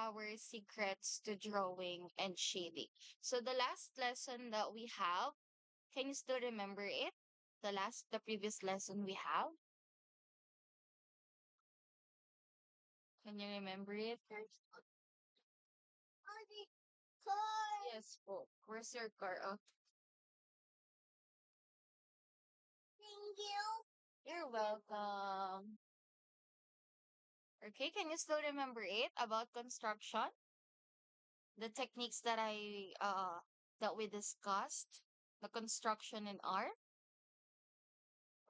our secrets to drawing and shading. So the last lesson that we have, can you still remember it? The previous lesson we have, can you remember it? Yes, po. Where's your car? Oh, thank you. You're welcome. Okay, can you still remember it about construction? The techniques that we discussed, the construction in art.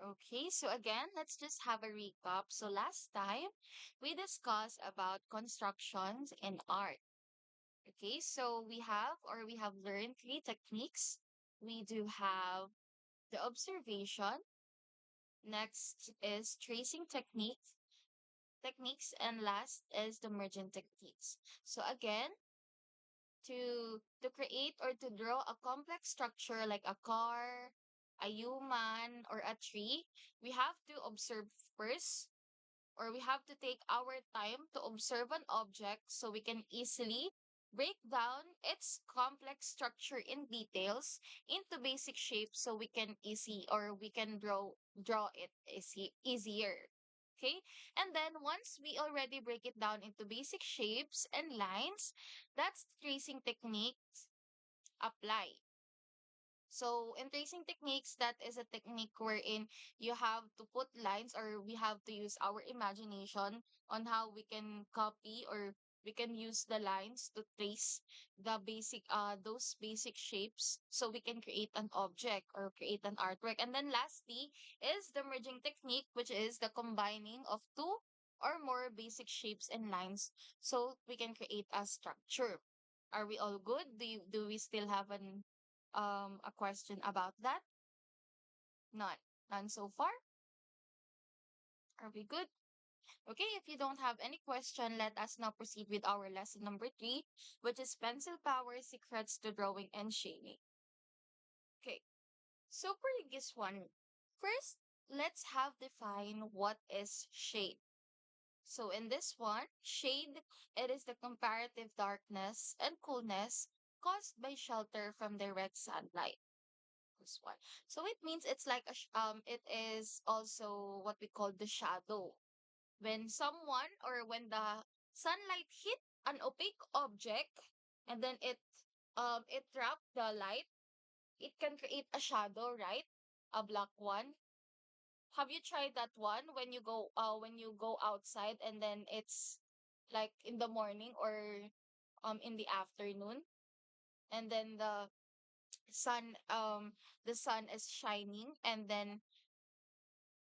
Okay, so again, let's just have a recap. So last time we discussed about constructions in art. Okay, so we have learned three techniques. We do have the observation, next is tracing techniques, and last is the mergent techniques. So again, to create or to draw a complex structure like a car, a human, or a tree, we have to observe first, or we have to take our time to observe an object so we can easily break down its complex structure in details into basic shapes so we can draw it easier. Okay, and then once we already break it down into basic shapes and lines, that's tracing techniques apply. So in tracing techniques, that is a technique wherein you have to put lines, or we have to use our imagination on how we can copy, or we can use the lines to trace the basic those basic shapes so we can create an object or create an artwork. And then lastly is the merging technique, which is the combining of two or more basic shapes and lines so we can create a structure. Are we all good? Do we still have a question about that? None. None so far? Are we good? Okay, if you don't have any question, let us now proceed with our lesson number 3, which is pencil power, secrets to drawing and shading. Okay, so for this one, first, let's have define what is shade. So in this one, shade, it is the comparative darkness and coolness caused by shelter from direct sunlight. This one. So it means it's like it is also what we call the shadow. When someone, or when the sunlight hit an opaque object and then it trap the light, it can create a shadow, right? A black one. Have you tried that one when you go outside and then it's like in the morning or in the afternoon, and then sun the sun is shining, and then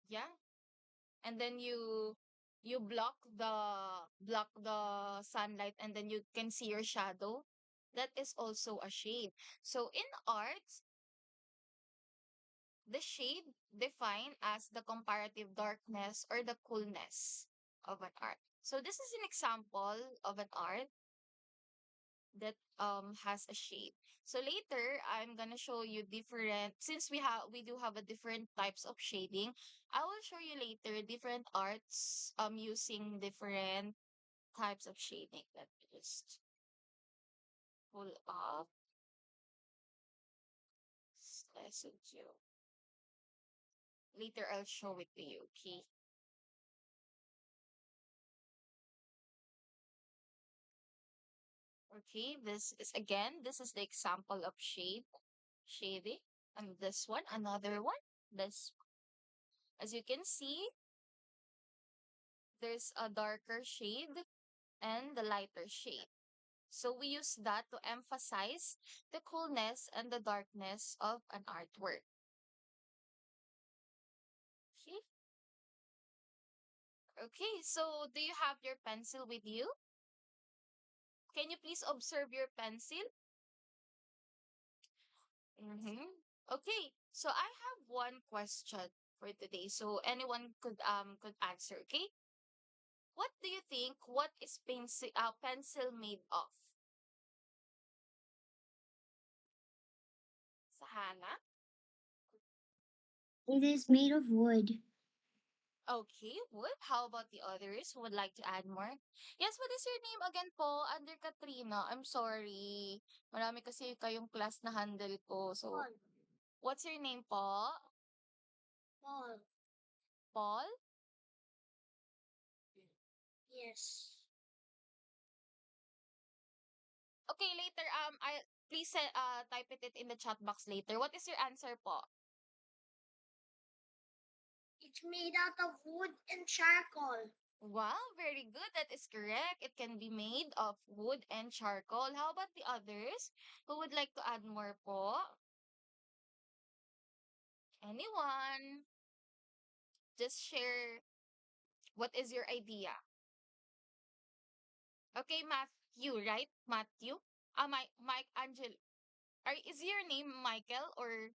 yeah, and then you block the sunlight, and then you can see your shadow. That is also a shade. So in art, the shade defined as the comparative darkness or the coolness of an art. So this is an example of an art that has a shade. So later I'm gonna show you different, since we do have a different types of shading. I will show you later different arts using different types of shading. Let me just pull up lesson 2. Later I'll show it to you, okay? Okay, this is the example of shading. And this one, another one. This, as you can see, there's a darker shade and the lighter shade. So we use that to emphasize the coolness and the darkness of an artwork. Okay. Okay, so do you have your pencil with you? Can you please observe your pencil? Mm-hmm. Okay, so I have one question for today. So anyone could answer, okay? What do you think? What is pencil made of? Sahana? It is made of wood. Okay, wood. How about the others who would like to add more? Yes, what is your name again po? Under Katrina. I'm sorry. Marami kasi kayong class na handle ko. So, Paul. what's your name po? Paul. Paul? Yes. Okay, later, I please type it in the chat box later. What is your answer po? It's made out of wood and charcoal. Wow, very good. That is correct. It can be made of wood and charcoal. How about the others who would like to add more po? Anyone? Just share what is your idea. Okay, Matthew, right? Matthew? Mike Angel. Is your name Michael or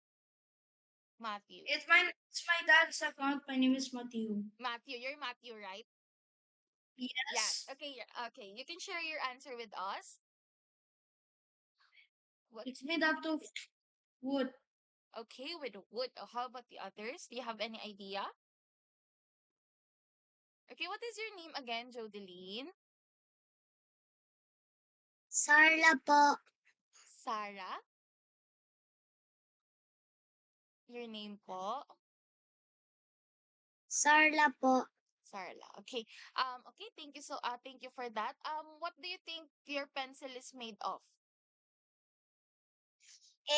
Matthew? It's my dad's account. My name is Matthew. Matthew, you're Matthew, right? Yes. Yes. Okay, okay. You can share your answer with us. What? It's made out of wood. Okay, with wood. How about the others? Do you have any idea? Okay, what is your name again, Jodeline? Sarla po. Sarah? Your name po? Sarla po. Sarla. Okay. Okay, thank you for that. What do you think your pencil is made of?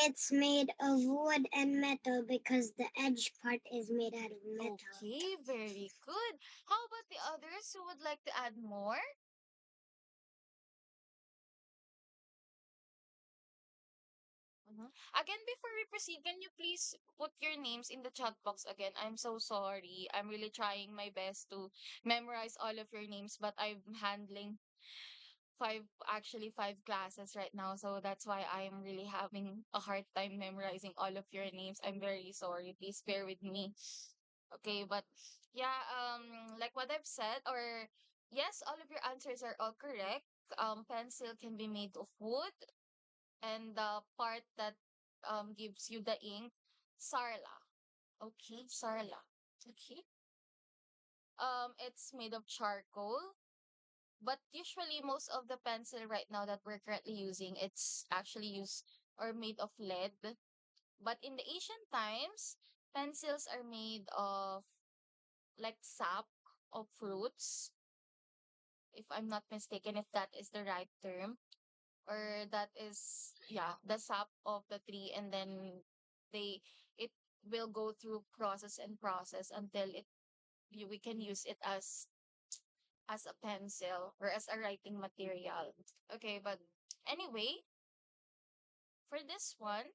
It's made of wood and metal because the edge part is made out of metal. Okay, very good. How about the others who would like to add more? Mhm. Again, before we proceed, can you please put your names in the chat box again? I'm so sorry. I'm really trying my best to memorize all of your names, but I'm handling five classes right now. So that's why I'm really having a hard time memorizing all of your names. I'm very sorry. Please bear with me. Okay, but yeah, like what I've said, or yes, all of your answers are all correct. Pencil can be made of wood, and the part that gives you the ink, sarla. Okay, sarla. Okay. It's made of charcoal, but usually most of the pencil right now that we're currently using, it's actually used or made of lead. But in the ancient times, pencils are made of like sap of fruits, if I'm not mistaken, if that is the right term, or that is, yeah, the sap of the tree, and then they it will go through process and process until we can use it as a pencil or as a writing material. Okay, but anyway, for this one,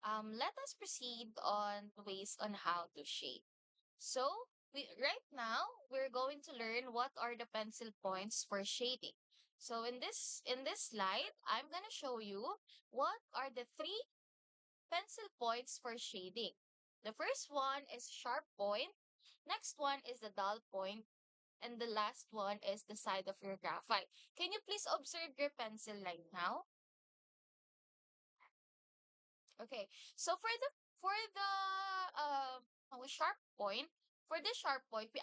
let us proceed on ways on how to shape. So, right now we're going to learn what are the pencil points for shading. So in this slide, I'm gonna show you what are the three pencil points for shading. The first one is sharp point. Next one is the dull point, and the last one is the side of your graphite. Can you please observe your pencil right now? Okay. So sharp point, for the sharp point, we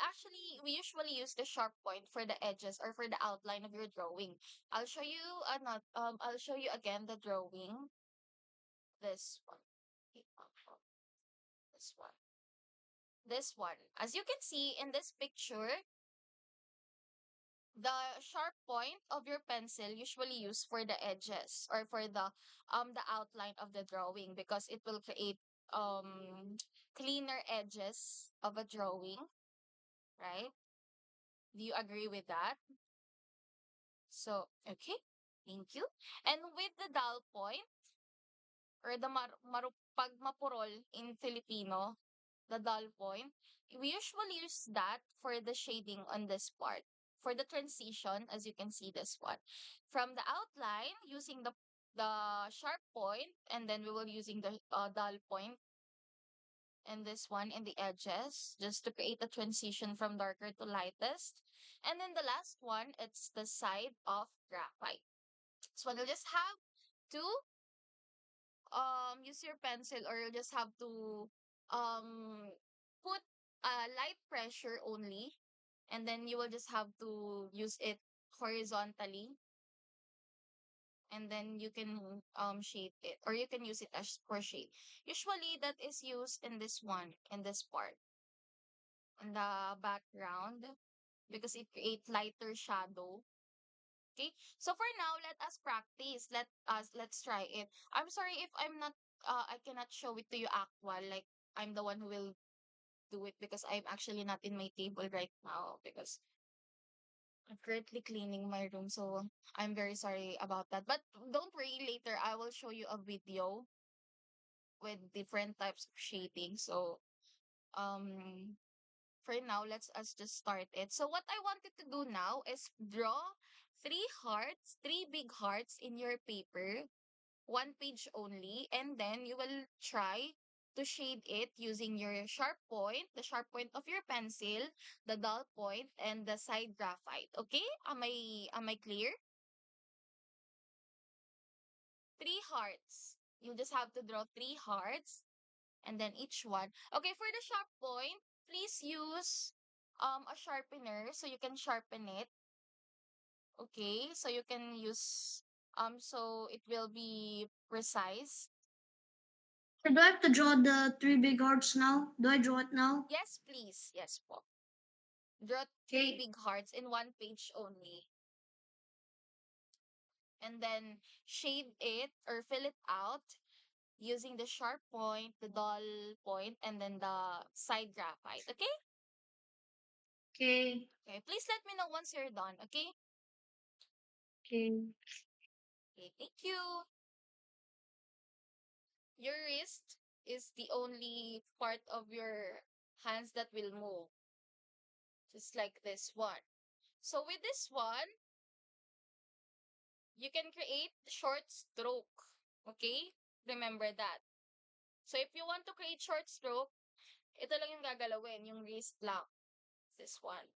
usually use the sharp point for the edges or for the outline of your drawing. I'll show you again the drawing. This one. Okay, this one. This one. As you can see in this picture, the sharp point of your pencil usually used for the edges or for the outline of the drawing, because it will create cleaner edges of a drawing, right? Do you agree with that? So okay, thank you. And with the dull point, or the pag mapurol in Filipino, the dull point, we usually use that for the shading on this part. For the transition, as you can see this one. From the outline, using the sharp point, and then we will using the dull point, and this one in the edges, just to create a transition from darker to lightest. And then the last one, it's the side of graphite. So you'll just have to use your pencil, or you'll just have to um put light pressure only, and then you will just have to use it horizontally, and then you can shade it, or you can use it as for shade. Usually that is used in this one, in this part, in the background, because it creates lighter shadow. Okay, so for now, let us practice. Let's try it. I'm sorry if I'm not I cannot show it to you actual, like I'm the one who will do it, because I'm actually not in my table right now, because I'm currently cleaning my room. So I'm very sorry about that. But don't worry, later I will show you a video with different types of shading. So um for now, let's us just start it. So what I wanted to do now is draw three big hearts in your paper, one page only, and then you will try to shade it using your sharp point, the sharp point of your pencil, the dull point, and the side graphite. Okay? Am I clear? Three hearts. You just have to draw three hearts, and then each one. Okay, for the sharp point, please use a sharpener so you can sharpen it. Okay, so you can use so it will be precise. So do I have to draw the three big hearts now? Do I draw it now? Yes, please. Yes po. Draw three Okay. big hearts in one page only. And then shade it or fill it out using the sharp point, the dull point, and then the side graphite. Okay? Okay. Okay. Please let me know once you're done. Okay? Okay. Okay. Thank you. Your wrist is the only part of your hands that will move, just like this one. So with this one, you can create short stroke. Okay? Remember that. So if you want to create short stroke, ito lang yung gagalawin, yung wrist lang. This one.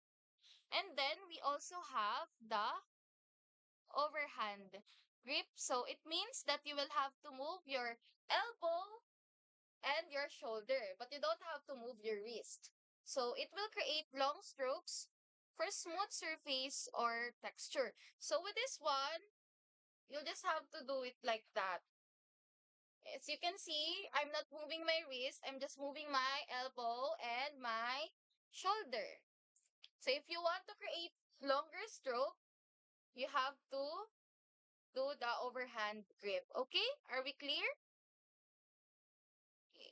And then we also have the overhand grip. So it means that you will have to move your elbow and your shoulder, but you don't have to move your wrist. So it will create long strokes for smooth surface or texture. So with this one, you'll just have to do it like that. As you can see, I'm not moving my wrist. I'm just moving my elbow and my shoulder. So if you want to create longer stroke, you have to do the overhand grip. Okay? Are we clear? Okay.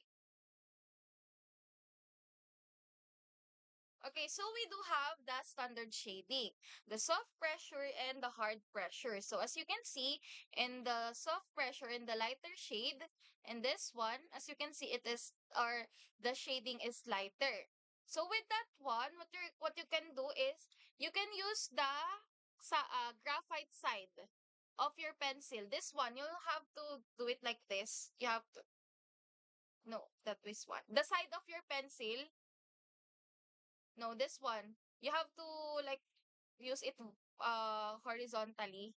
Okay, so we do have the standard shading, the soft pressure and the hard pressure. So as you can see, in the soft pressure in the lighter shade, and this one, as you can see, it is or the shading is lighter. So with that one, what you can do is you can use the graphite side of your pencil. This one, you'll have to do it like this. You have to no, that this one. The side of your pencil. No, this one. You have to like use it horizontally,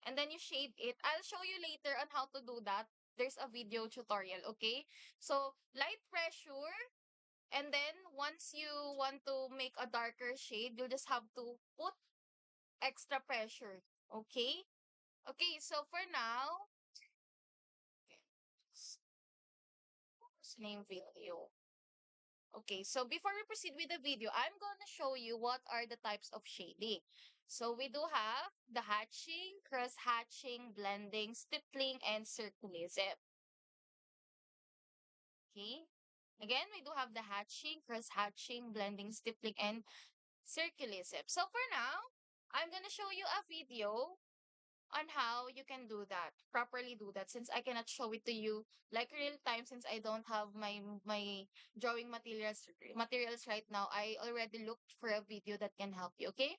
and then you shade it. I'll show you later on how to do that. There's a video tutorial, okay? So, light pressure, and then once you want to make a darker shade, you just have to put extra pressure, okay? Okay, so for now, okay, name video. Okay, so before we proceed with the video, I'm going to show you what are the types of shading. So we do have the hatching, cross-hatching, blending, stippling, and circulism. Okay? Again, we do have the hatching, cross-hatching, blending, stippling, and circulism. So for now, I'm going to show you a video on how you can do that, properly do that, since I cannot show it to you like real time, since I don't have my drawing materials right now. I already looked for a video that can help you, okay?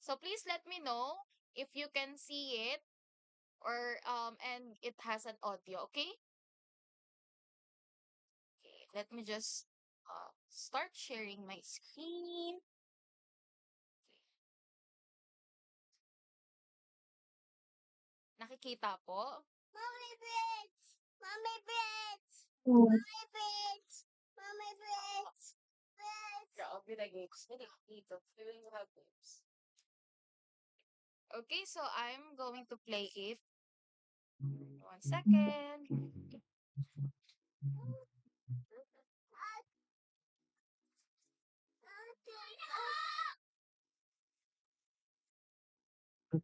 So please let me know if you can see it, or and it has an audio, okay? Okay, let me just start sharing my screen. Okay. Nakikita po? Mommy Bits! Mommy Bits! Oh. Mommy Bits! Mommy Bits! Okay, so I'm going to play it. 1 second.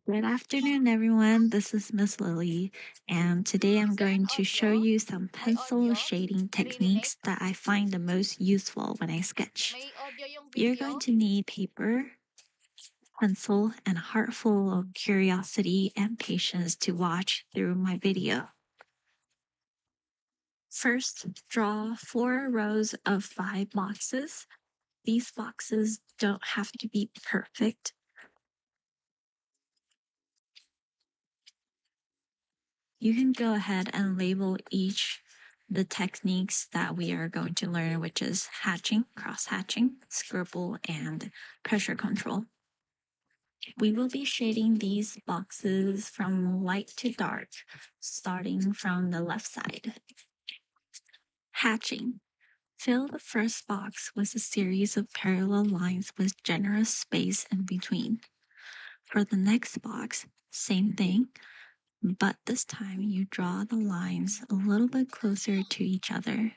Good afternoon, everyone. This is Miss Lily, and today I'm Is there an going to show audio? you some May pencil audio? shading Naririnig? techniques that I find the most useful when I sketch. May audio yung You're going video? to need paper, pencil, and a heart full of curiosity and patience to watch through my video. First, draw 4 rows of 5 boxes. These boxes don't have to be perfect. You can go ahead and label each the techniques that we are going to learn, which is hatching, cross hatching, scribble, and pressure control. We will be shading these boxes from light to dark, starting from the left side. Hatching. Fill the first box with a series of parallel lines with generous space in between. For the next box, same thing, but this time you draw the lines a little bit closer to each other.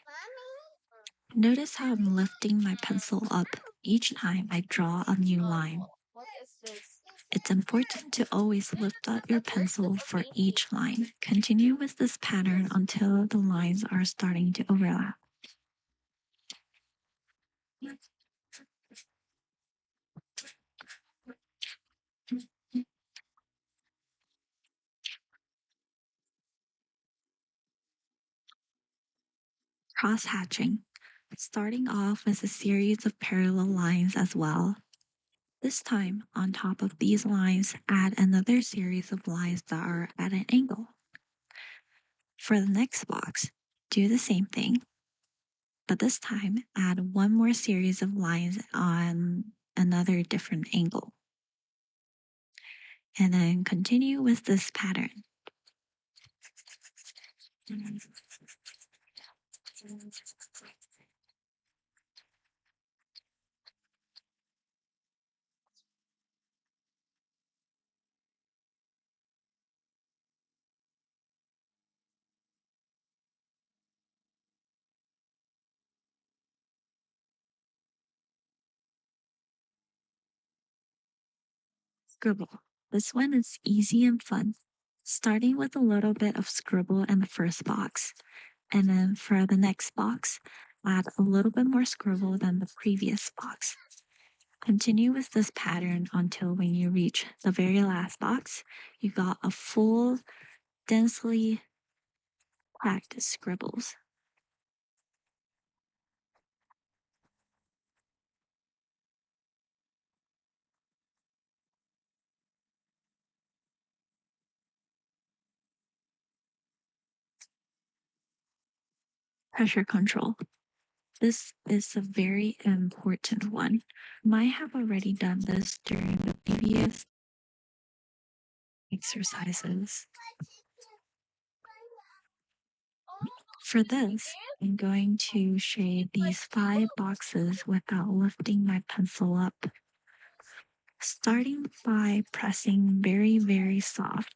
Notice how I'm lifting my pencil up each time I draw a new line. What is this? It's important to always lift up your Where's the pencil for painting? each line. Continue with this pattern until the lines are starting to overlap. Cross hatching. Starting off with a series of parallel lines as well. This time, on top of these lines, add another series of lines that are at an angle. For the next box, do the same thing, but this time add one more series of lines on another different angle. And then continue with this pattern. Scribble. This one is easy and fun. Starting with a little bit of scribble in the first box. And then for the next box, add a little bit more scribble than the previous box. Continue with this pattern until when you reach the very last box, you got a full, densely packed scribbles. Pressure control. This is a very important one. Might have already done this during the previous exercises. For this, I'm going to shade these 5 boxes without lifting my pencil up. Starting by pressing very, very soft,